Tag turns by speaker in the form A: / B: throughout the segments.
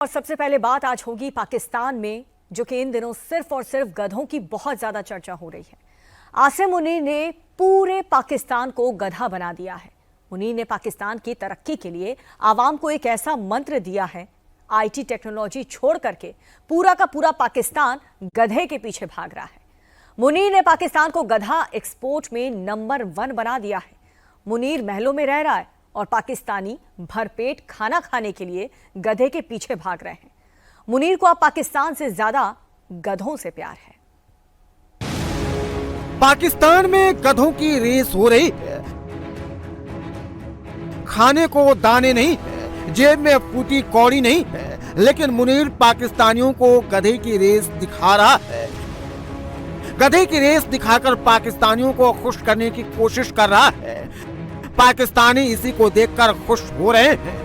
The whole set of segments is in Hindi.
A: और सबसे पहले बात आज होगी पाकिस्तान में, जो कि इन दिनों सिर्फ और सिर्फ गधों की बहुत ज्यादा चर्चा हो रही है। आसिम मुनीर ने पूरे पाकिस्तान को गधा बना दिया है। मुनीर ने पाकिस्तान की तरक्की के लिए आवाम को एक ऐसा मंत्र दिया है, आईटी टेक्नोलॉजी छोड़ करके पूरा का पूरा पाकिस्तान गधे के पीछे भाग रहा है। मुनीर ने पाकिस्तान को गधा एक्सपोर्ट में नंबर 1 बना दिया है। मुनीर महलों में रह रहा है और पाकिस्तानी भरपेट खाना खाने के लिए गधे के पीछे भाग रहे हैं। मुनीर को अब पाकिस्तान से ज्यादा गधों से प्यार है।
B: पाकिस्तान में गधों की रेस हो रही है। खाने को दाने नहीं, जेब में फूटी कौड़ी नहीं, लेकिन मुनीर पाकिस्तानियों को गधे की रेस दिखा रहा है। गधे की रेस दिखाकर पाकिस्तानियों को खुश करने की कोशिश कर रहा है। पाकिस्तानी इसी को देखकर खुश हो रहे हैं।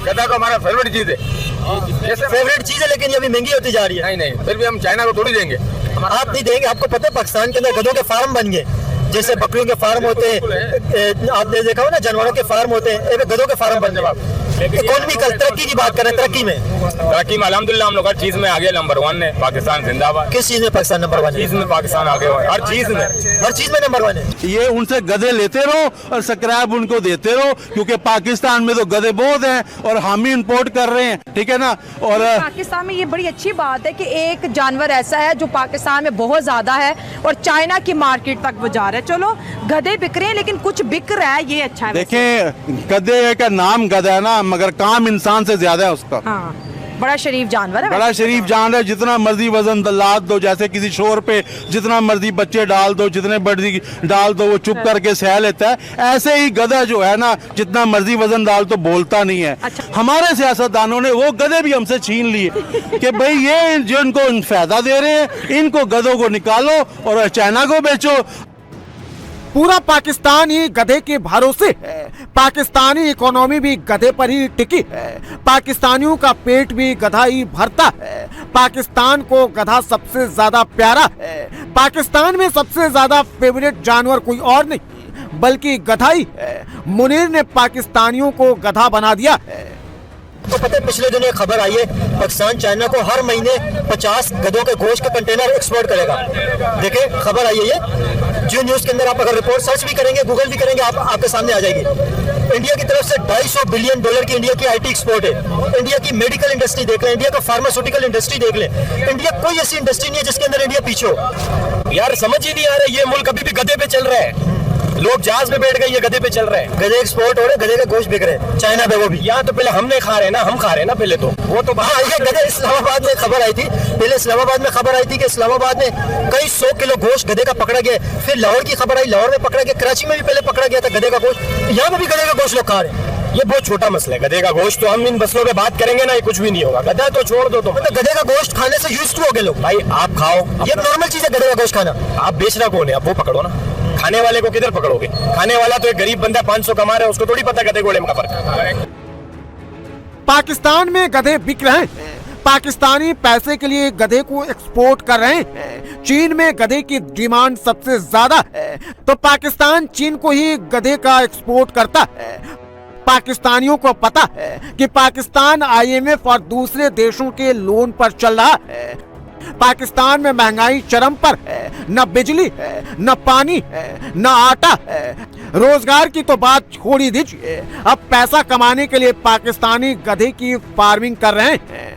C: गधा को हमारा फेवरेट चीज है। जैसे फेवरेट चीज है, लेकिन ये अभी महंगी होती जा रही है। नहीं, फिर भी हम चाइना को थोड़ी देंगे। आप नहीं देंगे। आपको पता है पाकिस्तान के अंदर गधों के फार्म बन गए, जैसे बकरियों के फार्म होते हैं, आपने देखा हो ना, जानवरों के फार्म होते हैं, गधों के फार्म बन गए। इकोनॉमिकल तरक्की की बात करें, तरक्की में अल्हम्दुलिल्लाह हम लोग हर चीज में आगे नंबर 1 है। पाकिस्तान जिंदाबाद। किस चीज में पाकिस्तान नंबर 1 है? चीज में पाकिस्तान आगे हुआ है, हर चीज में नंबर 1 है।
D: ये उनसे गधे लेते रहो और सब्सक्राइब उनको देते रहो, क्योंकि पाकिस्तान में तो गधे बहुत हैं और हम ही इंपोर्ट कर रहे हैं, ठीक है ना। और
E: पाकिस्तान में ये बड़ी अच्छी बात है कि एक जानवर ऐसा है जो पाकिस्तान में बहुत ज्यादा है और चाइना की मार्केट तक वो जा रहा है। चलो गधे बिक रहे हैं, लेकिन कुछ बिक रहा है, ये अच्छा है।
D: देखें, गधे का नाम गधा है ना, मगर काम इंसान से ज्यादा है उसका।
E: हाँ, बड़ा शरीफ जानवर है।
D: बड़ा शरीफ जानवर है। जितना मर्जी वजन लाद दो, जैसे किसी शोर पे जितना मर्जी बच्चे डाल दो, जितने मर्जी डाल दो, वो चुप करके सह लेता है। ऐसे ही गधा जो है ना, जितना मर्जी वजन डाल तो बोलता नहीं है।
E: अच्छा।
D: हमारे सियासतदानों ने वो गधे भी हमसे छीन लिए कि भाई ये जो इनको फायदा दे रहे हैं, इनको गधों को निकालो और चाइना को बेचो।
B: पूरा पाकिस्तान ही गधे के भरोसे है। पाकिस्तानी इकोनॉमी भी गधे पर ही टिकी है। पाकिस्तानियों का पेट भी गधा ही भरता है। पाकिस्तान को गधा सबसे ज्यादा प्यारा है। पाकिस्तान में सबसे ज्यादा फेवरेट जानवर कोई और नहीं बल्कि गधा ही है। मुनीर ने पाकिस्तानियों को गधा बना दिया है।
C: तो पता है, पिछले दिनों एक खबर आई है, पाकिस्तान चाइना को हर महीने 50 गधों के गोश्त का कंटेनर एक्सपोर्ट करेगा। देखे खबर आई है ये जियो न्यूज के अंदर। आप अगर रिपोर्ट सर्च भी करेंगे, गूगल भी करेंगे, आपके सामने आ जाएगी। इंडिया की तरफ से $250 बिलियन की इंडिया की आईटी एक्सपोर्ट है। इंडिया की मेडिकल इंडस्ट्री देख लें, इंडिया का फार्मास्यूटिकल इंडस्ट्री देख लें। इंडिया कोई ऐसी इंडस्ट्री नहीं है जिसके अंदर इंडिया पीछे हो। यार समझ ही नहीं आ रहा, ये मुल्क अभी भी गधे पे चल रहा है। लोग जहाज में बैठ गए, ये गधे पे चल रहे हैं। गधे एक्सपोर्ट हो रहे, गधे का गोश्त बिक रहे हैं चाइना पे। वो भी यहाँ तो पहले हमने खा रहे हैं ना, हम खा रहे हैं ना पहले तो। वो तो हाँ, ये गधे इस्लामाबाद में खबर आई थी। पहले इस्लामाबाद में खबर आई थी कि इस्लामाबाद में कई 100 किलो गोश्त गधे का पकड़ा गया। फिर लाहौर की खबर आई, लाहौर में पकड़ा गया। कराची में भी पहले पकड़ा गया था गधे का गोश्त। यहाँ पे भी गधे का गोश्त लोग खा रहे हैं। ये बहुत छोटा मसला है गधे का गोश्त। तो हम इन मसलों पे बात करेंगे ना, ये कुछ भी नहीं होगा। गधा तो छोड़ दो। तो मतलब गधे का गोश्त खाने से यूज्ड टू हो गए लोग। भाई आप खाओ, ये नॉर्मल चीज है गधे का गोश्त खाना। आप बेचना कौन है? आप वो पकड़ो ना। खाने वाले को किधर पकड़ोगे? खाने वाला तो एक गरीब बंदा 500 कमा रहा है, उसको थोड़ी पता गधे घोड़े में का फर्क।
B: पाकिस्तान में गधे बिक रहे हैं। पाकिस्तानी पैसे के लिए गधे को एक्सपोर्ट कर रहे हैं। चीन में गधे की डिमांड सबसे ज्यादा है, तो पाकिस्तान चीन को ही गधे का एक्सपोर्ट करता है। पाकिस्तानियों को पता है कि पाकिस्तान IMF और दूसरे देशों के लोन पर चल रहा है। पाकिस्तान में महंगाई चरम पर है। न बिजली है, न पानी है, न आटा है। रोजगार की तो बात छोड़ ही दीजिए, अब पैसा कमाने के लिए पाकिस्तानी गधे की फार्मिंग कर रहे हैं।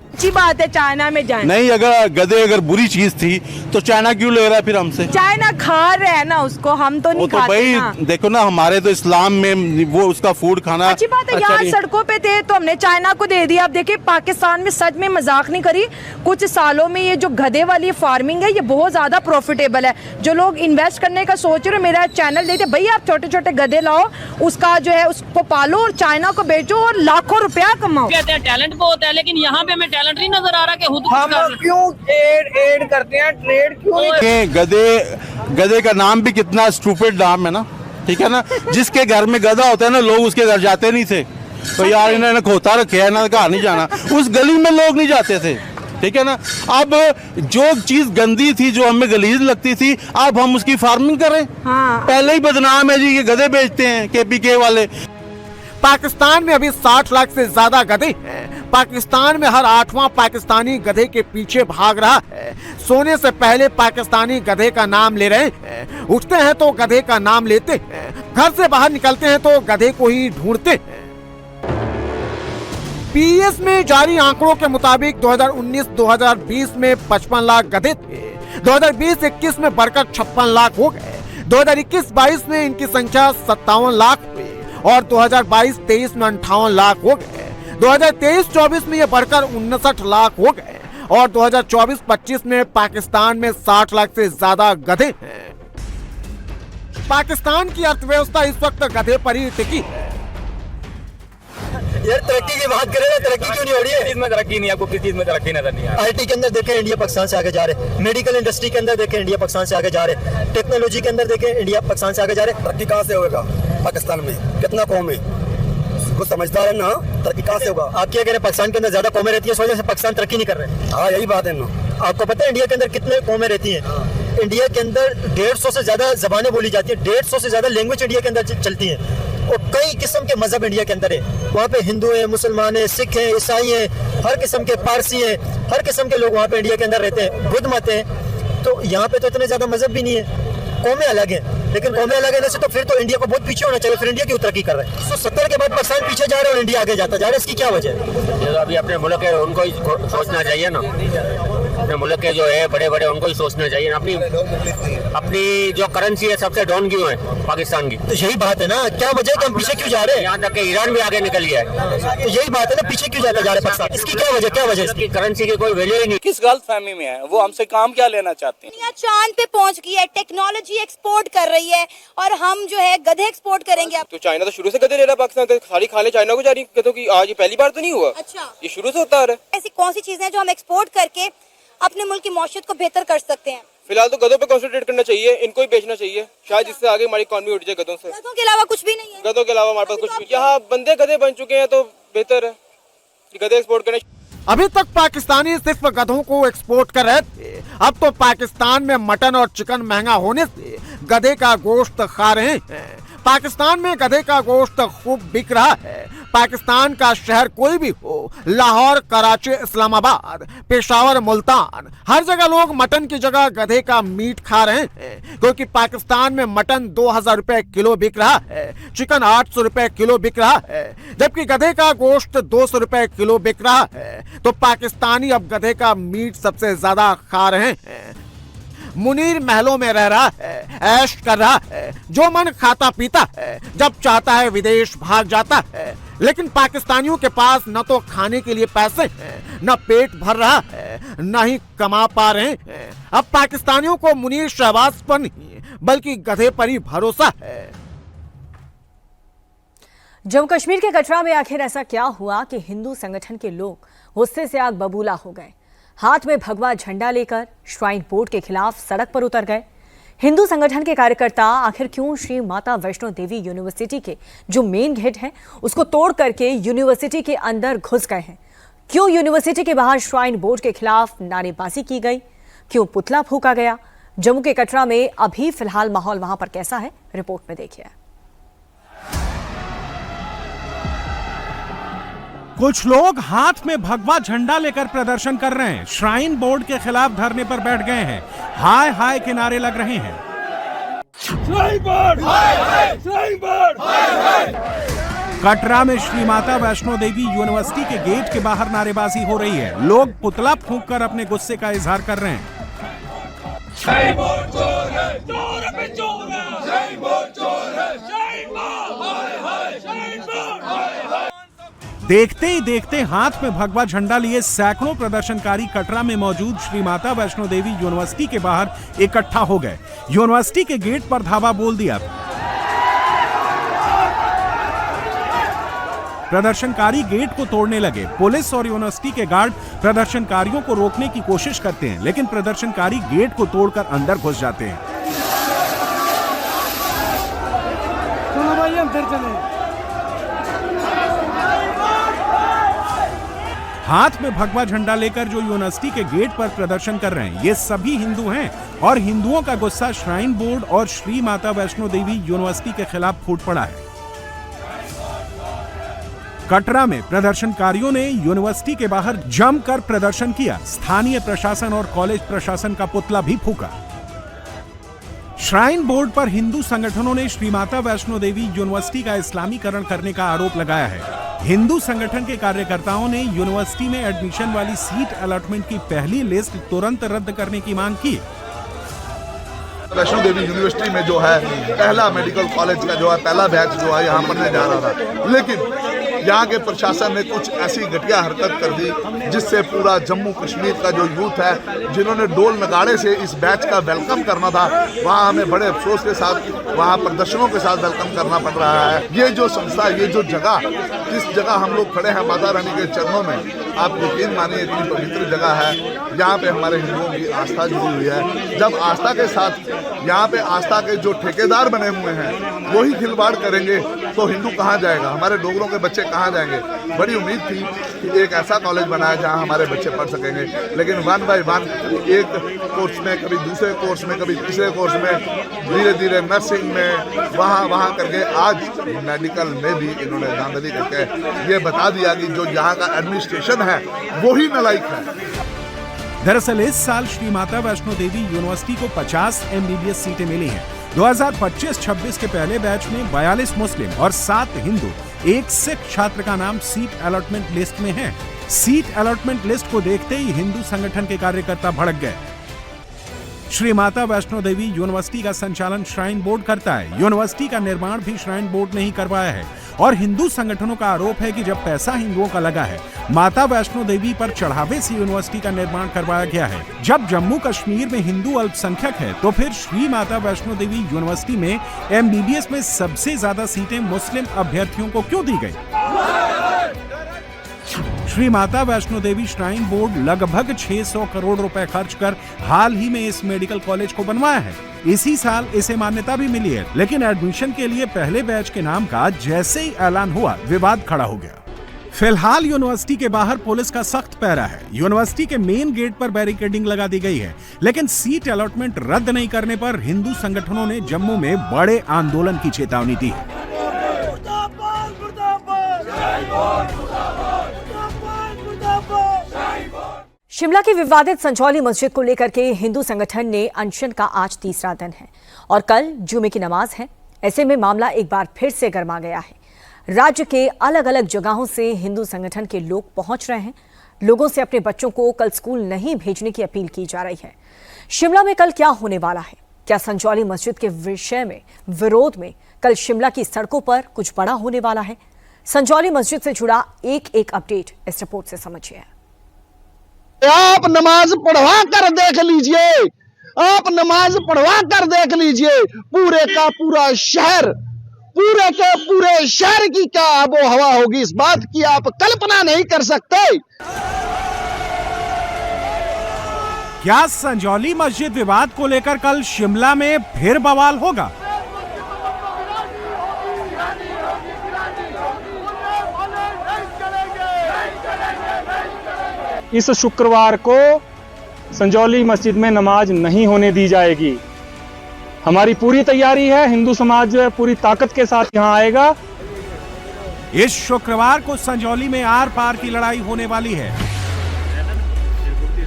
E: अच्छी बात है चाइना में जाए।
D: नहीं, अगर गधे अगर बुरी चीज थी तो चाइना क्यों ले रहा है फिर हमसे?
E: चाइना खा रहे हैं ना उसको, हम तो नहीं खाते।
D: भाई
E: ना।
D: देखो ना, हमारे तो इस्लाम में वो उसका फूड खाना
E: अच्छी बात है। यहाँ सड़कों पे थे तो हमने चाइना को दे दिया। अब देखिए पाकिस्तान में, सच में मजाक नहीं करी, कुछ सालों में ये जो गधे वाली फार्मिंग है ये बहुत ज्यादा प्रॉफिटेबल है। जो लोग इन्वेस्ट करने का सोच रहे, मेरा चैनल देखते, भाई आप छोटे छोटे गधे लाओ, उसका जो है उसको पालो और चाइना को बेचो और लाखों रुपया कमाओ।
F: कहते हैं टैलेंट बहुत है, लेकिन यहाँ पे हमें टैलेंट नहीं नजर आ रहा कि
G: हम क्यों ट्रेड करते हैं? ट्रेड क्यों?
D: गधे का नाम भी कितना स्टूपिड नाम है ना, ठीक है ना। जिसके घर में गधा होता है ना, लोग उसके घर जाते नहीं थे। तो यार इन्होंने खोता रखे है ना, कहा नहीं जाना। उस गली में लोग नहीं जाते थे। ठीक है ना। अब जो चीज गंदी थी, जो हमें गलीज लगती थी, अब हम उसकी फार्मिंग करें। पहले ही बदनाम है जी, ये गधे बेचते हैं KPK वाले।
B: पाकिस्तान में अभी 60 लाख से ज्यादा गधे हैं। पाकिस्तान में हर 8वां पाकिस्तानी गधे के पीछे भाग रहा है। सोने से पहले पाकिस्तानी गधे का नाम ले रहे हैं। उठते हैं तो गधे का नाम लेते हैं, घर से बाहर निकलते हैं तो गधे को ही ढूंढते हैं। PES में जारी आंकड़ों के मुताबिक 2019-2020 में 55 लाख गधे थे। 2020-21 में बढ़कर 56 लाख हो गए। 2021-22 में इनकी संख्या 57 लाख हुई और 2022-23 में 58 लाख हो गए। 2023-24 में ये बढ़कर 59 लाख हो गए और 2024-25 में पाकिस्तान में 60 लाख से ज्यादा गधे हैं। पाकिस्तान की अर्थव्यवस्था इस वक्त गधे पर ही टिकी है।
C: यार तरक्की की बात करें ना, तरक्की क्यों नहीं हो रही है?
H: में तरक्की नहीं, आपको किस चीज में तरक्की नजर नहीं आ रही?
C: IT के अंदर देखें इंडिया पाकिस्तान से आगे जा रहे हैं। मेडिकल इंडस्ट्री के अंदर देखें इंडिया पाकिस्तान से आगे जा रहे हैं। टेक्नोलॉजी के अंदर देखें इंडिया पाकिस्तान से आगे जा रहे हैं।
I: तरक्की कहाँ से होगा? पाकिस्तान में कितना कौम है, कुछ समझदार है ना, तरक्की कहाँ से होगा?
C: आप क्या कह रहे हैं? पाकिस्तान के अंदर ज्यादा कौमें रहती है, इस वजह से पाकिस्तान तरक्की नहीं कर रहे हैं।
I: हाँ यही बात है ना।
C: आपको पता है इंडिया के अंदर कितने कौमें रहती हैं? इंडिया के अंदर 150 से ज्यादा जबानें बोली जाती है। 150 से ज्यादा लैंग्वेज इंडिया के अंदर चलती है और कई किस्म के मजहब इंडिया के अंदर है। वहाँ पे हिंदू है, मुसलमान है, सिख है, ईसाई है, हर किस्म के पारसी है, हर किस्म के लोग वहाँ पे इंडिया के अंदर रहते हैं। बुद्ध मत है। तो यहाँ पे तो इतने ज्यादा मजहब भी नहीं है, कौमें अलग है। लेकिन कौमें अलग है तो फिर तो इंडिया को बहुत पीछे होना चाहिए। फिर इंडिया क्यों तरक्की कर रहा है? 170 के बाद पाकिस्तान पीछे जा रहा है और इंडिया आगे जाता जा रहा है, इसकी क्या वजह है?
H: ये तो अभी अपने मुल्क के उनको ही सोचना चाहिए ना, अपने मुल्क के जो है बड़े बड़े उनको ही सोचना चाहिए ना। अपनी जो करेंसी है सबसे डाउन क्यों है पाकिस्तान की?
C: तो यही बात है ना, क्या वजह है कि हम पीछे क्यों जा रहे हैं?
H: यहाँ तक कि ईरान भी आगे निकल गया है।
C: तो यही बात है ना, पीछे क्यों जा रहे हैं पाकिस्तान? इसकी क्या वजह, क्या वजह?
H: इसकी करेंसी की कोई वैल्यू ही नहीं।
J: किस गलत फहमी में है वो, हमसे काम क्या लेना चाहते हैं?
K: दुनिया चांद पे पहुंच गई है, टेक्नोलॉजी एक्सपोर्ट कर रही है और हम जो है गधे एक्सपोर्ट करेंगे।
J: तो चाइना तो शुरू से गधे ले रहा है, पाकिस्तान के सारी खाने चाइना को जा रही है, कि आज ये पहली बार तो नहीं हुआ।
K: अच्छा,
J: ये शुरू से होता आ रहा है।
K: ऐसी कौन सी चीजें हैं जो हम एक्सपोर्ट करके अपने मुल्क की मौशियत को बेहतर कर सकते हैं?
J: फिलहाल तो गधों पे कंसंट्रेट करना चाहिए, इनको ही बेचना चाहिए, शायद जिससे आगे हमारी इकॉनमी उठ जाए। गधों से,
K: गधों के अलावा कुछ भी नहीं है।
J: गधों के अलावा हमारे पास कुछ भी, यहाँ बंदे गधे बन चुके हैं तो बेहतर है कि गधे एक्सपोर्ट करें।
B: अभी तक पाकिस्तानी सिर्फ गधों को एक्सपोर्ट कर रहे थे, अब तो पाकिस्तान में मटन और चिकन महंगा होने से गधे का गोश्त खा रहे हैं। पाकिस्तान में गधे का गोश्त खूब बिक रहा है। पाकिस्तान का शहर कोई भी हो, लाहौर, कराची, इस्लामाबाद, पेशावर, मुल्तान, हर जगह लोग मटन की जगह गधे का मीट खा रहे हैं, क्योंकि पाकिस्तान में मटन 2000 रुपए किलो बिक रहा है, चिकन 800 रुपए किलो बिक रहा है, जबकि गधे का गोश्त 200 रुपए किलो बिक रहा है। तो पाकिस्तानी अब गधे का मीट सबसे ज्यादा खा रहे हैं। मुनीर महलों में रह रहा है, ऐश कर रहा है, जो मन खाता पीता है, जब चाहता है विदेश भाग जाता है। लेकिन पाकिस्तानियों के पास न तो खाने के लिए पैसे हैं, न पेट भर रहा है, न ही कमा पा रहे हैं। अब पाकिस्तानियों को मुनीर शहबाज पर नहीं बल्कि गधे पर ही भरोसा है।
A: जम्मू कश्मीर के कटरा में आखिर ऐसा क्या हुआ कि हिंदू संगठन के लोग गुस्से से आग बबूला हो गए? हाथ में भगवा झंडा लेकर श्राइन बोर्ड के खिलाफ सड़क पर उतर गए। हिंदू संगठन के कार्यकर्ता आखिर क्यों श्री माता वैष्णो देवी यूनिवर्सिटी के जो मेन गेट है उसको तोड़ करके यूनिवर्सिटी के अंदर घुस गए हैं? क्यों यूनिवर्सिटी के बाहर श्राइन बोर्ड के खिलाफ नारेबाजी की गई? क्यों पुतला फूंका गया? जम्मू के कटरा में अभी फिलहाल माहौल वहां पर कैसा है, रिपोर्ट में देखिए।
L: कुछ लोग हाथ में भगवा झंडा लेकर प्रदर्शन कर रहे हैं, श्राइन बोर्ड के खिलाफ धरने पर बैठ गए हैं, हाय हाय के नारे लग रहे हैं। श्राइन बोर्ड, हाय हाय, श्राइन बोर्ड, हाय हाय। कटरा में श्री माता वैष्णो देवी यूनिवर्सिटी के गेट के बाहर नारेबाजी हो रही है। लोग पुतला फूंककर अपने गुस्से का इजहार कर रहे हैं। श्राइन बोर्ड चोर है, चोर पे चोर है, श्राइन बोर्ड चोर है, श्राइन बोर्ड, हाय हाय, श्राइन बोर्ड, हाय हाय। देखते ही देखते हाथ में भगवा झंडा लिए सैकड़ों प्रदर्शनकारी कटरा में मौजूद श्री माता वैष्णो देवी यूनिवर्सिटी के बाहर इकट्ठा हो गए। यूनिवर्सिटी के गेट पर धावा बोल दिया। प्रदर्शनकारी गेट को तोड़ने लगे। पुलिस और यूनिवर्सिटी के गार्ड प्रदर्शनकारियों को रोकने की कोशिश करते हैं, लेकिन प्रदर्शनकारी गेट को तोड़कर अंदर घुस जाते हैं। चलो भाई अंदर चले। हाथ में भगवा झंडा लेकर जो यूनिवर्सिटी के गेट पर प्रदर्शन कर रहे हैं, ये सभी हिंदू हैं और हिंदुओं का गुस्सा श्राइन बोर्ड और श्री माता वैष्णो देवी यूनिवर्सिटी के खिलाफ फूट पड़ा है। कटरा में प्रदर्शनकारियों ने यूनिवर्सिटी के बाहर जमकर प्रदर्शन किया। स्थानीय प्रशासन और कॉलेज प्रशासन का पुतला भी फूका। श्राइन बोर्ड पर हिंदू संगठनों ने श्री माता वैष्णो देवी यूनिवर्सिटी का इस्लामीकरण करने का आरोप लगाया है। हिंदू संगठन के कार्यकर्ताओं ने यूनिवर्सिटी में एडमिशन वाली सीट अलॉटमेंट की पहली लिस्ट तुरंत रद्द करने की मांग की।
M: वैष्णो देवी यूनिवर्सिटी में जो है पहला मेडिकल कॉलेज का जो है पहला बैच जो है यहाँ पढ़ने जा रहा था, लेकिन यहाँ के प्रशासन ने कुछ ऐसी घटिया हरकत कर दी जिससे पूरा जम्मू कश्मीर का जो यूथ है, जिन्होंने ढोल नगाड़े से इस बैच का वेलकम करना था, वहाँ हमें बड़े अफसोस के साथ वहाँ प्रदर्शनों के साथ वेलकम करना पड़ रहा है। ये जो संस्था, ये जो जगह, जिस जगह हम लोग खड़े हैं माता रानी के चरणों में, आप यकीन मानिए इतनी पवित्र जगह है। यहाँ पे हमारे हिंदुओं की आस्था जुड़ी हुई है। जब आस्था के साथ यहाँ पे आस्था के जो ठेकेदार बने हुए हैं वही खिलवाड़ करेंगे तो हिंदू कहाँ जाएगा, हमारे डोगरों के बच्चे कहाँ जाएंगे। बड़ी उम्मीद थी कि एक ऐसा कॉलेज बनाया जहाँ हमारे बच्चे पढ़ सकेंगे, लेकिन वन बाय वन एक कोर्स में, कभी दूसरे कोर्स में, कभी तीसरे कोर्स में, धीरे धीरे नर्सिंग में, वहाँ करके आज मेडिकल में भी इन्होंने धांधली करके ये बता दिया कि जो यहाँ का एडमिनिस्ट्रेशन है वो ही नालायक है।
L: दरअसल इस साल श्री माता वैष्णो देवी यूनिवर्सिटी को 50 MBBS सीटें मिली हैं। 2025-26 के पहले बैच में 42 मुस्लिम और 7 हिंदू, 1 सिख छात्र का नाम सीट अलॉटमेंट लिस्ट में है। सीट अलॉटमेंट लिस्ट को देखते ही हिंदू संगठन के कार्यकर्ता भड़क गए। श्री माता वैष्णो देवी यूनिवर्सिटी का संचालन श्राइन बोर्ड करता है। यूनिवर्सिटी का निर्माण भी श्राइन बोर्ड ने ही करवाया है और हिंदू संगठनों का आरोप है कि जब पैसा हिंदुओं का लगा है, माता वैष्णो देवी पर चढ़ावे से यूनिवर्सिटी का निर्माण करवाया गया है। जब जम्मू कश्मीर में हिंदू अल्पसंख्यक है तो फिर श्री माता वैष्णो देवी यूनिवर्सिटी में MBBS में सबसे ज्यादा सीटें मुस्लिम अभ्यर्थियों को क्यों दी गई? श्री माता वैष्णो देवी श्राइन बोर्ड लगभग 600 करोड़ रुपए खर्च कर हाल ही में इस मेडिकल कॉलेज को बनवाया है। इसी साल इसे मान्यता भी मिली है, लेकिन एडमिशन के लिए पहले बैच के नाम का जैसे ही ऐलान हुआ, विवाद खड़ा हो गया। फिलहाल यूनिवर्सिटी के बाहर पुलिस का सख्त पहरा है। यूनिवर्सिटी के मेन गेट पर बैरिकेडिंग लगा दी गई है, लेकिन सीट अलॉटमेंट रद्द नहीं करने पर हिंदू संगठनों ने जम्मू में बड़े आंदोलन की चेतावनी दी है।
A: शिमला की विवादित संजौली मस्जिद को लेकर के हिंदू संगठन ने अनशन का आज तीसरा दिन है और कल जुमे की नमाज है। ऐसे में मामला एक बार फिर से गर्मा गया है। राज्य के अलग अलग जगहों से हिंदू संगठन के लोग पहुंच रहे हैं। लोगों से अपने बच्चों को कल स्कूल नहीं भेजने की अपील की जा रही है। शिमला में कल क्या होने वाला है? क्या संजौली मस्जिद के विषय में विरोध में कल शिमला की सड़कों पर कुछ बड़ा होने वाला है? संजौली मस्जिद से जुड़ा एक अपडेट इस रिपोर्ट से समझिए।
N: आप नमाज पढ़वा कर देख लीजिए, आप नमाज पढ़वा कर देख लीजिए, पूरे का पूरा शहर, पूरे के पूरे शहर की क्या आबो हवा होगी, इस बात की आप कल्पना नहीं कर सकते।
L: क्या संजौली मस्जिद विवाद को लेकर कल शिमला में फिर बवाल होगा?
O: इस शुक्रवार को संजौली मस्जिद में नमाज नहीं होने दी जाएगी। हमारी पूरी तैयारी है, हिंदू समाज जो है पूरी ताकत के साथ यहां आएगा।
L: इस शुक्रवार को संजौली में आर पार की लड़ाई होने वाली है।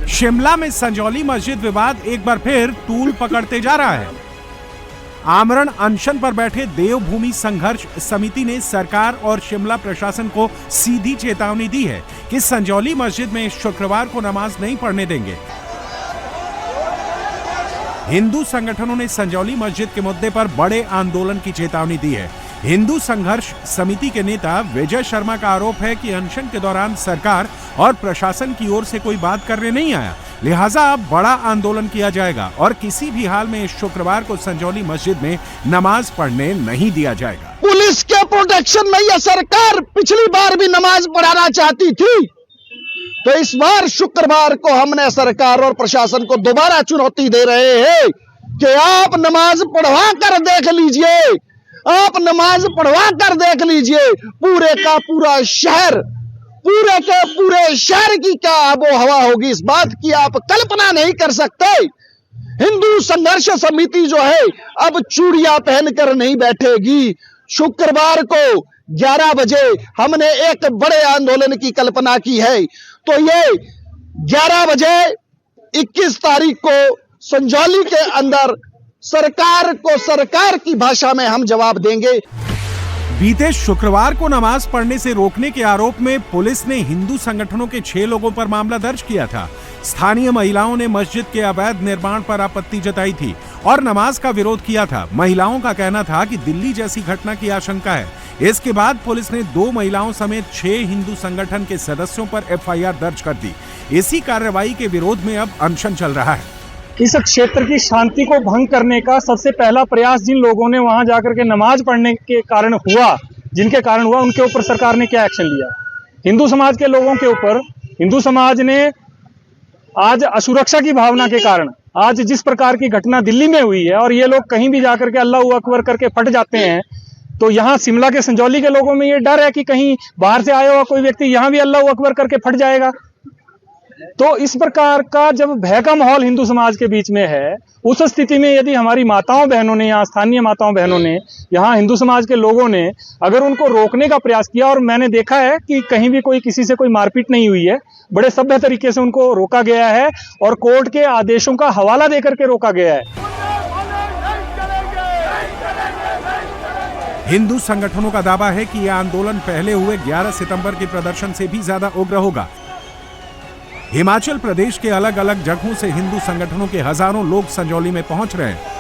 L: शिमला में संजौली मस्जिद विवाद एक बार फिर तूल पकड़ते जा रहा है। आमरण अनशन पर बैठे देवभूमि संघर्ष समिति ने सरकार और शिमला प्रशासन को सीधी चेतावनी दी है कि संजौली मस्जिद में शुक्रवार को नमाज नहीं पढ़ने देंगे। हिंदू संगठनों ने संजौली मस्जिद के मुद्दे पर बड़े आंदोलन की चेतावनी दी है। हिंदू संघर्ष समिति के नेता विजय शर्मा का आरोप है कि अनशन के दौरान सरकार और प्रशासन की ओर से कोई बात करने नहीं आया, लिहाजा अब बड़ा आंदोलन किया जाएगा और किसी भी हाल में इस शुक्रवार को संजौली मस्जिद में नमाज पढ़ने नहीं दिया जाएगा।
N: पुलिस के प्रोटेक्शन में यह सरकार पिछली बार भी नमाज पढ़ाना चाहती थी, तो इस बार शुक्रवार को हमने सरकार और प्रशासन को दोबारा चुनौती दे रहे हैं कि आप नमाज पढ़वा कर देख लीजिए, आप नमाज पढ़वा कर देख लीजिए, पूरे का पूरा शहर, पूरे के पूरे शहर की क्या आबो हवा होगी, इस बात की आप कल्पना नहीं कर सकते। हिंदू संघर्ष समिति जो है अब चूड़ियां पहनकर नहीं बैठेगी। शुक्रवार को 11 बजे हमने एक बड़े आंदोलन की कल्पना की है, तो ये 11 बजे 21 तारीख को संजौली के अंदर सरकार को सरकार की भाषा में हम जवाब देंगे।
L: बीते शुक्रवार को नमाज पढ़ने से रोकने के आरोप में पुलिस ने हिंदू संगठनों के 6 लोगों पर मामला दर्ज किया था। स्थानीय महिलाओं ने मस्जिद के अवैध निर्माण पर आपत्ति जताई थी और नमाज का विरोध किया था। महिलाओं का कहना था कि दिल्ली जैसी घटना की आशंका है। इसके बाद पुलिस ने 2 महिलाओं समेत 6 हिंदू संगठन के सदस्यों पर FIR दर्ज कर दी। इसी कार्रवाई के विरोध में अब अनशन चल रहा है।
O: इस क्षेत्र की शांति को भंग करने का सबसे पहला प्रयास जिन लोगों ने वहां जाकर के नमाज पढ़ने के कारण हुआ, जिनके कारण हुआ, उनके ऊपर सरकार ने क्या एक्शन लिया? हिंदू समाज के लोगों के ऊपर हिंदू समाज ने आज असुरक्षा की भावना के कारण आज जिस प्रकार की घटना दिल्ली में हुई है और ये लोग कहीं भी जाकर के अल्लाह अकबर करके फट जाते हैं, तो यहाँ शिमला के संजौली के लोगों में ये डर है कि कहीं बाहर से आया हुआ कोई व्यक्ति यहाँ भी अल्लाह अकबर करके फट जाएगा। तो इस प्रकार का जब भय का माहौल हिंदू समाज के बीच में है, उस स्थिति में यदि हमारी माताओं बहनों ने, यहाँ स्थानीय माताओं बहनों ने, यहाँ हिंदू समाज के लोगों ने अगर उनको रोकने का प्रयास किया, और मैंने देखा है कि कहीं भी कोई किसी से कोई मारपीट नहीं हुई है, बड़े सभ्य तरीके से उनको रोका गया है और कोर्ट के आदेशों का हवाला देकर के रोका गया है।
L: हिंदू संगठनों का दावा है कि यह आंदोलन पहले हुए 11 सितंबर के प्रदर्शन से भी ज्यादा उग्र होगा। हिमाचल प्रदेश के अलग अलग जगहों से हिंदू संगठनों के हजारों लोग संजौली में पहुंच रहे हैं।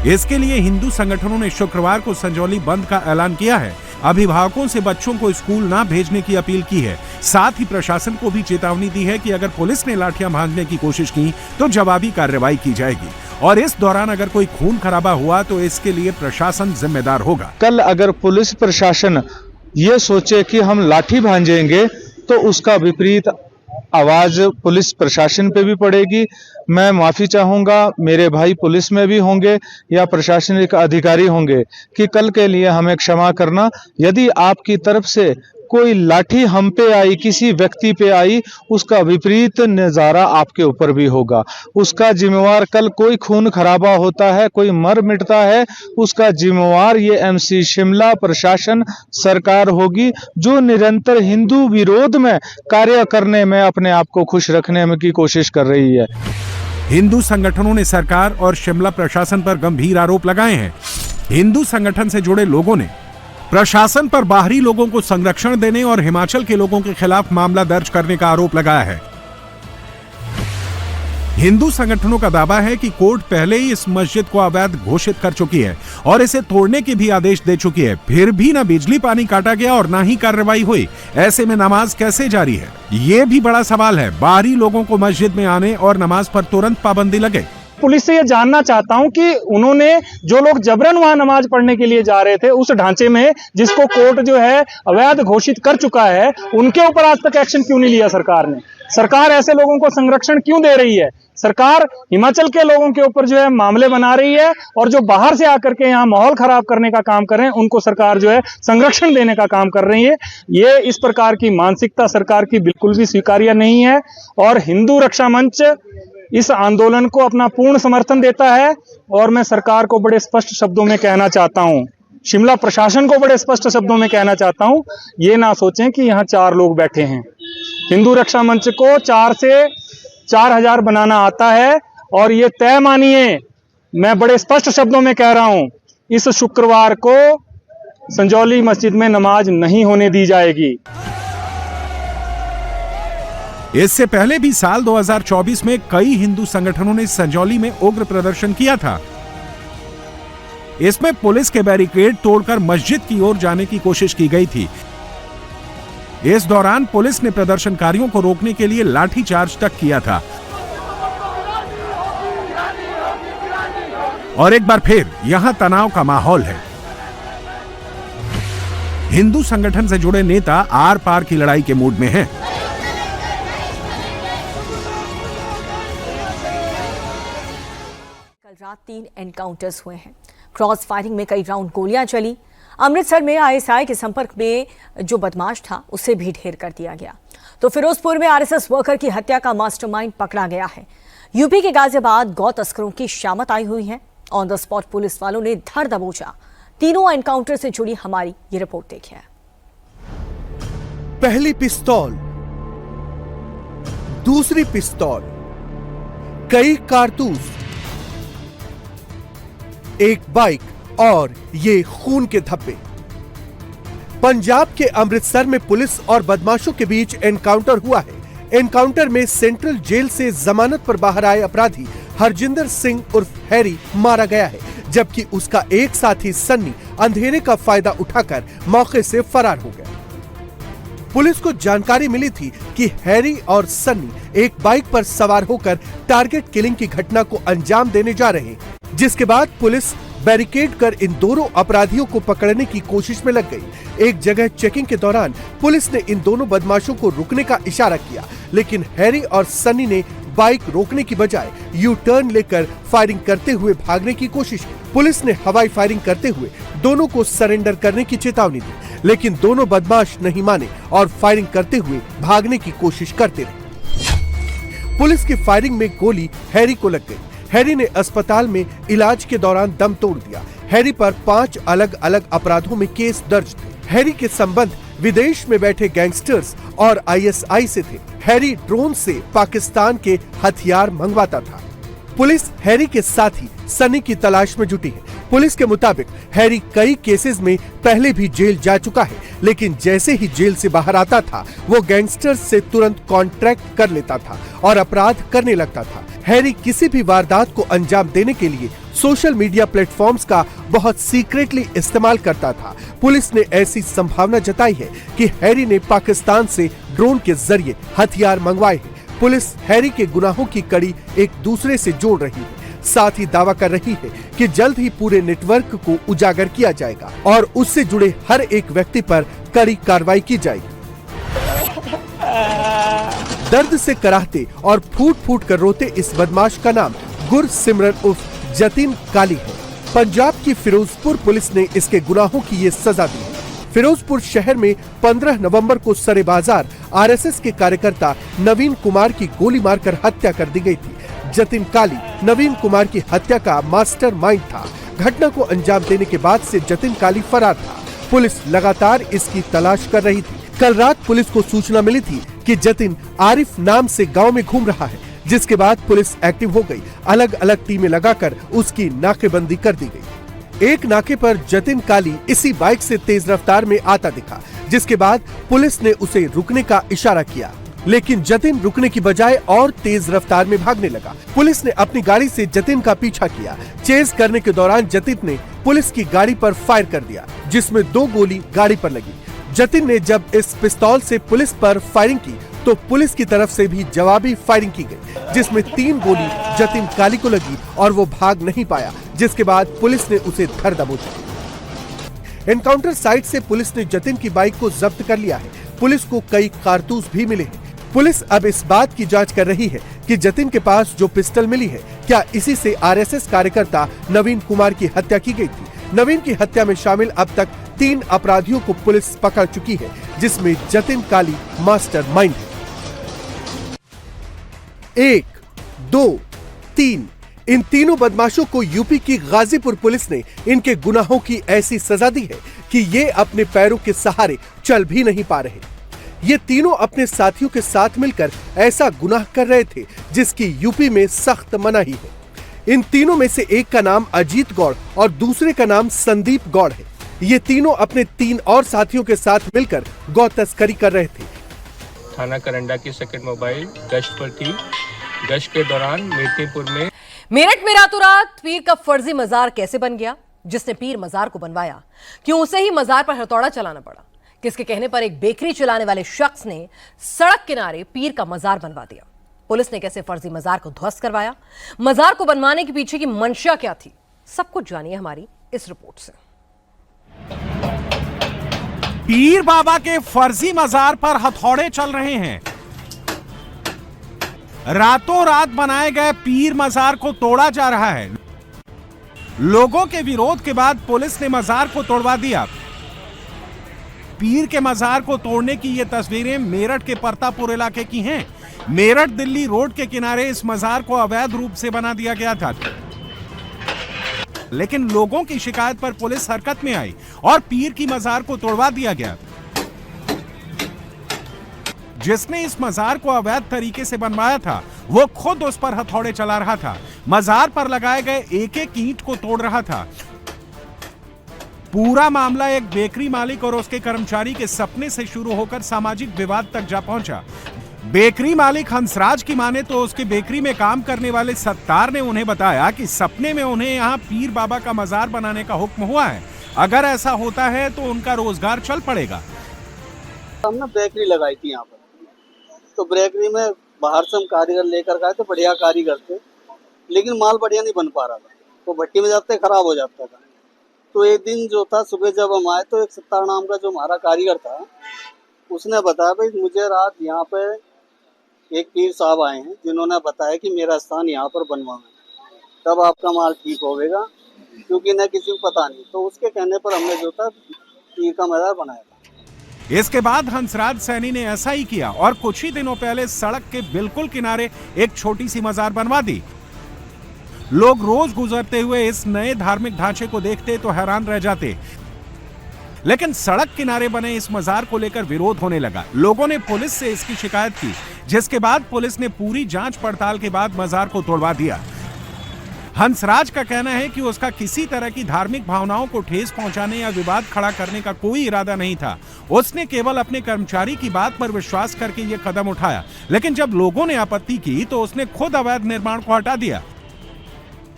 L: इसके लिए हिंदू संगठनों ने शुक्रवार को संजौली बंद का ऐलान किया है। अभिभावकों से बच्चों को स्कूल ना भेजने की अपील की है। साथ ही प्रशासन को भी चेतावनी दी है कि अगर पुलिस ने लाठियां भांजने की कोशिश की तो जवाबी कार्रवाई की जाएगी और इस दौरान अगर कोई खून खराबा हुआ तो इसके लिए प्रशासन जिम्मेदार होगा।
O: कल अगर पुलिस प्रशासन ये सोचे कि हम लाठी भांजेंगे तो उसका विपरीत आवाज पुलिस प्रशासन पे भी पड़ेगी। मैं माफी चाहूंगा, मेरे भाई पुलिस में भी होंगे या प्रशासनिक अधिकारी होंगे, कि कल के लिए हमें क्षमा करना। यदि आपकी तरफ से कोई लाठी हम पे आई, किसी व्यक्ति पे आई, उसका विपरीत नजारा आपके ऊपर भी होगा। उसका जिम्मेवार, कल कोई खून खराबा होता है, कोई मर मिटता है, उसका जिम्मेवार ये MC शिमला प्रशासन सरकार होगी, जो निरंतर हिंदू विरोध में कार्य करने में अपने आप को खुश रखने में की कोशिश कर रही है।
L: हिंदू संगठनों ने सरकार और शिमला प्रशासन पर गंभीर आरोप लगाए हैं। हिंदू संगठन से जुड़े लोगों ने प्रशासन पर बाहरी लोगों को संरक्षण देने और हिमाचल के लोगों के खिलाफ मामला दर्ज करने का आरोप लगाया है। हिंदू संगठनों का दावा है कि कोर्ट पहले ही इस मस्जिद को अवैध घोषित कर चुकी है और इसे तोड़ने के भी आदेश दे चुकी है, फिर भी ना बिजली पानी काटा गया और ना ही कार्रवाई हुई। ऐसे में नमाज कैसे जारी है, ये भी बड़ा सवाल है। बाहरी लोगों को मस्जिद में आने और नमाज पर तुरंत पाबंदी लगे।
O: पुलिस से ये जानना चाहता हूं कि उन्होंने, जो लोग जबरन वहां नमाज पढ़ने के लिए जा रहे थे, उस ढांचे में जिसको कोर्ट जो है अवैध घोषित कर चुका है, उनके ऊपर आज तक एक्शन क्यों नहीं लिया सरकार ने? सरकार ऐसे लोगों को संरक्षण क्यों दे रही है? सरकार हिमाचल के लोगों के ऊपर जो है मामले बना रही है और जो बाहर से आकर के यहाँ माहौल खराब करने का काम कर रहे हैं, उनको सरकार जो है संरक्षण देने का काम कर रही है। ये इस प्रकार की मानसिकता सरकार की बिल्कुल भी स्वीकार्य नहीं है और हिंदू रक्षा मंच इस आंदोलन को अपना पूर्ण समर्थन देता है। और मैं सरकार को बड़े स्पष्ट शब्दों में कहना चाहता हूं, शिमला प्रशासन को बड़े स्पष्ट शब्दों में कहना चाहता हूं, ये ना सोचें कि यहाँ 4 लोग बैठे हैं। हिंदू रक्षा मंच को 4 से 4000 बनाना आता है और ये तय मानिए, मैं बड़े स्पष्ट शब्दों में कह रहा हूं, इस शुक्रवार को संजौली मस्जिद में नमाज नहीं होने दी जाएगी।
L: इससे पहले भी साल 2024 में कई हिंदू संगठनों ने संजौली में उग्र प्रदर्शन किया था। इसमें पुलिस के बैरिकेड तोड़कर मस्जिद की ओर जाने की कोशिश की गई थी। इस दौरान पुलिस ने प्रदर्शनकारियों को रोकने के लिए लाठीचार्ज तक किया था। और एक बार फिर यहां तनाव का माहौल है। हिंदू संगठन से जुड़े नेता आर पार की लड़ाई के मूड में हैं।
A: रात 3 एनकाउंटर्स हुए हैं। क्रॉस फायरिंग में कई राउंड गोलियां चली। अमृतसर में आईएसआई के संपर्क में जो बदमाश था उसे भी ढेर कर दिया गया। तो फिरोजपुर में आरएसएस वर्कर की हत्या का मास्टरमाइंड पकड़ा गया है। यूपी के गाजियाबाद गौ तस्करों की शामत आई हुई है। ऑन द स्पॉट पुलिस वालों ने धर दबोचा। तीनों एनकाउंटर से जुड़ी हमारी ये रिपोर्ट देखिए।
P: पहली पिस्तौल, दूसरी पिस्तौल, कई कारतूस, एक बाइक और ये खून के धब्बे। पंजाब के अमृतसर में पुलिस और बदमाशों के बीच एनकाउंटर हुआ है। एनकाउंटर में सेंट्रल जेल से जमानत पर बाहर आए अपराधी हरजिंदर सिंह उर्फ हैरी मारा गया है, जबकि उसका एक साथी सन्नी अंधेरे का फायदा उठाकर मौके से फरार हो गया। पुलिस को जानकारी मिली थी कि हैरी और सन्नी एक बाइक पर सवार होकर टारगेट किलिंग की घटना को अंजाम देने जा रहे, जिसके बाद पुलिस बैरिकेड कर इन दोनों अपराधियों को पकड़ने की कोशिश में लग गई। एक जगह चेकिंग के दौरान पुलिस ने इन दोनों बदमाशों को रुकने का इशारा किया, लेकिन हैरी और सन्नी ने बाइक रोकने की बजाय यू टर्न लेकर फायरिंग करते हुए भागने की कोशिश की। पुलिस ने हवाई फायरिंग करते हुए दोनों को सरेंडर करने की चेतावनी दी, लेकिन दोनों बदमाश नहीं माने और फायरिंग करते हुए भागने की कोशिश करते रहे। पुलिस की फायरिंग में गोली हैरी को लग गई। हैरी ने अस्पताल में इलाज के दौरान दम तोड़ दिया। हैरी पर 5 अलग अलग अपराधों में केस दर्ज थे। हैरी के संबंध विदेश में बैठे गैंगस्टर्स और आईएसआई से थे। हैरी ड्रोन से पाकिस्तान के हथियार मंगवाता था। पुलिस हैरी के साथी सनी की तलाश में जुटी है। पुलिस के मुताबिक हैरी कई केसेस में पहले भी जेल जा चुका है, लेकिन जैसे ही जेल से बाहर आता था वो गैंगस्टर्स से तुरंत कॉन्ट्रैक्ट कर लेता था और अपराध करने लगता था। हैरी किसी भी वारदात को अंजाम देने के लिए सोशल मीडिया प्लेटफॉर्म्स का बहुत सीक्रेटली इस्तेमाल करता था। पुलिस ने ऐसी संभावना जताई है कि हैरी ने पाकिस्तान से ड्रोन के जरिए हथियार मंगवाए हैं। पुलिस हैरी के गुनाहों की कड़ी एक दूसरे से जोड़ रही है, साथ ही दावा कर रही है कि जल्द ही पूरे नेटवर्क को उजागर किया जाएगा और उससे जुड़े हर एक व्यक्ति पर कड़ी कार्रवाई की जाएगी। दर्द से कराहते और फूट फूट कर रोते इस बदमाश का नाम गुरसिमरन उर्फ जतिन काली है। पंजाब की फिरोजपुर पुलिस ने इसके गुनाहों की ये सजा दी है। फिरोजपुर शहर में 15 नवंबर को सरे बाजार आरएसएस के कार्यकर्ता नवीन कुमार की गोली मारकर हत्या कर दी गई थी। जतिन काली नवीन कुमार की हत्या का मास्टरमाइंड था। घटना को अंजाम देने के बाद से जतिन काली फरार था। पुलिस लगातार इसकी तलाश कर रही थी। कल रात पुलिस को सूचना मिली थी कि जतिन आरिफ नाम से गांव में घूम रहा है, जिसके बाद पुलिस एक्टिव हो गई। अलग अलग टीमें लगाकर उसकी नाकेबंदी कर दी गई। एक नाके पर जतिन काली इसी बाइक से तेज रफ्तार में आता दिखा, जिसके बाद पुलिस ने उसे रुकने का इशारा किया, लेकिन जतिन रुकने की बजाय और तेज रफ्तार में भागने लगा। पुलिस ने अपनी गाड़ी से जतिन का पीछा किया। चेज करने के दौरान जतिन ने पुलिस की गाड़ी पर फायर कर दिया, जिसमें 2 गोली गाड़ी पर लगी। जतिन ने जब इस पिस्तौल से पुलिस पर फायरिंग की तो पुलिस की तरफ से भी जवाबी फायरिंग की गई, जिसमें 3 गोली जतिन काली को लगी और वो भाग नहीं पाया, जिसके बाद पुलिस ने उसे धर दबोचा। एनकाउंटर साइट से पुलिस ने जतिन की बाइक को जब्त कर लिया है। पुलिस को कई कारतूस भी मिले हैं। पुलिस अब इस बात की जांच कर रही है कि जतिन के पास जो पिस्टल मिली है, क्या इसी से आरएसएस कार्यकर्ता नवीन कुमार की हत्या की गई थी। नवीन की हत्या में शामिल अब तक 3 अपराधियों को पुलिस पकड़ चुकी है, जिसमें जतिन काली मास्टरमाइंड है। 1, 2, 3 इन तीनों बदमाशों को यूपी की गाजीपुर पुलिस ने इनके गुनाहों की ऐसी सजा दी है कि ये अपने पैरों के सहारे चल भी नहीं पा रहे। ये तीनों अपने साथियों के साथ मिलकर ऐसा गुनाह कर रहे थे जिसकी यूपी में सख्त मनाही है। इन तीनों में से एक का नाम अजीत गौड़ और दूसरे का नाम संदीप गौड़ है। ये तीनों अपने 3 और साथियों के साथ मिलकर गौ तस्करी कर रहे थे।
Q: थाना करंडा की सेकंड मोबाइल गश्त पर थी। गश्त के दौरान मीरपुर में
R: मेरठ में रातों रात पीर का फर्जी मजार कैसे बन गया? जिसने पीर मजार को बनवाया, क्यों उसे ही मजार पर हथौड़ा चलाना पड़ा? किसके कहने पर एक बेकरी चलाने वाले शख्स ने सड़क किनारे पीर का मजार बनवा दिया? पुलिस ने कैसे फर्जी मजार को ध्वस्त करवाया? मजार को बनवाने के पीछे की मंशा क्या थी? सब कुछ जानिए हमारी इस रिपोर्ट से।
L: पीर बाबा के फर्जी मजार पर हथौड़े चल रहे हैं। रातों रात बनाए गए पीर मजार को तोड़ा जा रहा है। लोगों के विरोध के बाद पुलिस ने मजार को तोड़वा दिया। पीर के मजार को तोड़ने की ये तस्वीरें मेरठ के परतापुर इलाके की हैं। मेरठ दिल्ली रोड के किनारे इस मजार को अवैध रूप से बना दिया गया था, लेकिन लोगों की शिकायत पर पुलिस हरकत में आई और पीर की मजार को तोड़वा दिया गया। जिसने इस मजार को अवैध तरीके से बनवाया था वो खुद उस पर हथौड़े चला रहा था, मजार पर लगाए गए एक एक ईंट को तोड़ रहा था। पूरा मामला एक बेकरी मालिक और उसके कर्मचारी के सपने से शुरू होकर सामाजिक विवाद तक जा पहुंचा। बेकरी मालिक हंसराज की माने तो उसके बेकरी में काम करने वाले सत्तार ने उन्हें बताया कि सपने में उन्हें यहाँ पीर बाबा का मजार बनाने का हुक्म हुआ है। अगर ऐसा होता है तो उनका रोजगार चल पड़ेगा।
S: हमने बेकरी लगाई थी यहाँ पर, तो बेकरी में बाहर से हम कारीगर लेकर गए थे, बढ़िया कारीगर थे, लेकिन माल बढ़िया नहीं बन पा रहा था, तो भट्टी में जाते खराब हो जाता था। तो एक दिन जो था सुबह जब हम आए तो एक सत्तार नाम का जो हमारा कारीगर था उसने बताया भाई मुझे रात यहाँ पे एक पीर साहब आए हैं जिन्होंने बताया कि मेरा स्थान यहाँ पर बनवाना, तब आपका माल ठीक होगा, क्योंकि न किसी को पता नहीं। तो उसके कहने पर हमने जो था पीर का मजार बनाया।
L: इसके बाद हंसराज सैनी ने ऐसा ही किया और कुछ ही दिनों पहले सड़क के बिल्कुल किनारे एक छोटी सी मजार बनवा दी। लोग रोज गुजरते हुए इस नए धार्मिक ढांचे को देखते तो हैरान रह जाते, लेकिन सड़क किनारे बने इस मजार को लेकर विरोध होने लगा। लोगों ने पुलिस से इसकी शिकायत की, जिसके बाद पुलिस ने पूरी जांच पड़ताल के बाद मजार को तोड़वा दिया। हंसराज का कहना है कि उसका किसी तरह की धार्मिक भावनाओं को ठेस पहुंचाने या विवाद खड़ा करने का कोई इरादा नहीं था। उसने केवल अपने कर्मचारी की बात पर विश्वास करके ये कदम उठाया, लेकिन जब लोगों ने आपत्ति की तो उसने खुद अवैध निर्माण को हटा दिया।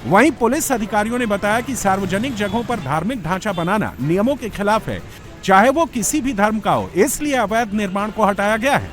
L: वहीं पुलिस अधिकारियों ने बताया कि सार्वजनिक जगहों पर धार्मिक ढांचा बनाना नियमों के खिलाफ है, चाहे वो किसी भी धर्म का हो, इसलिए अवैध निर्माण को हटाया गया है।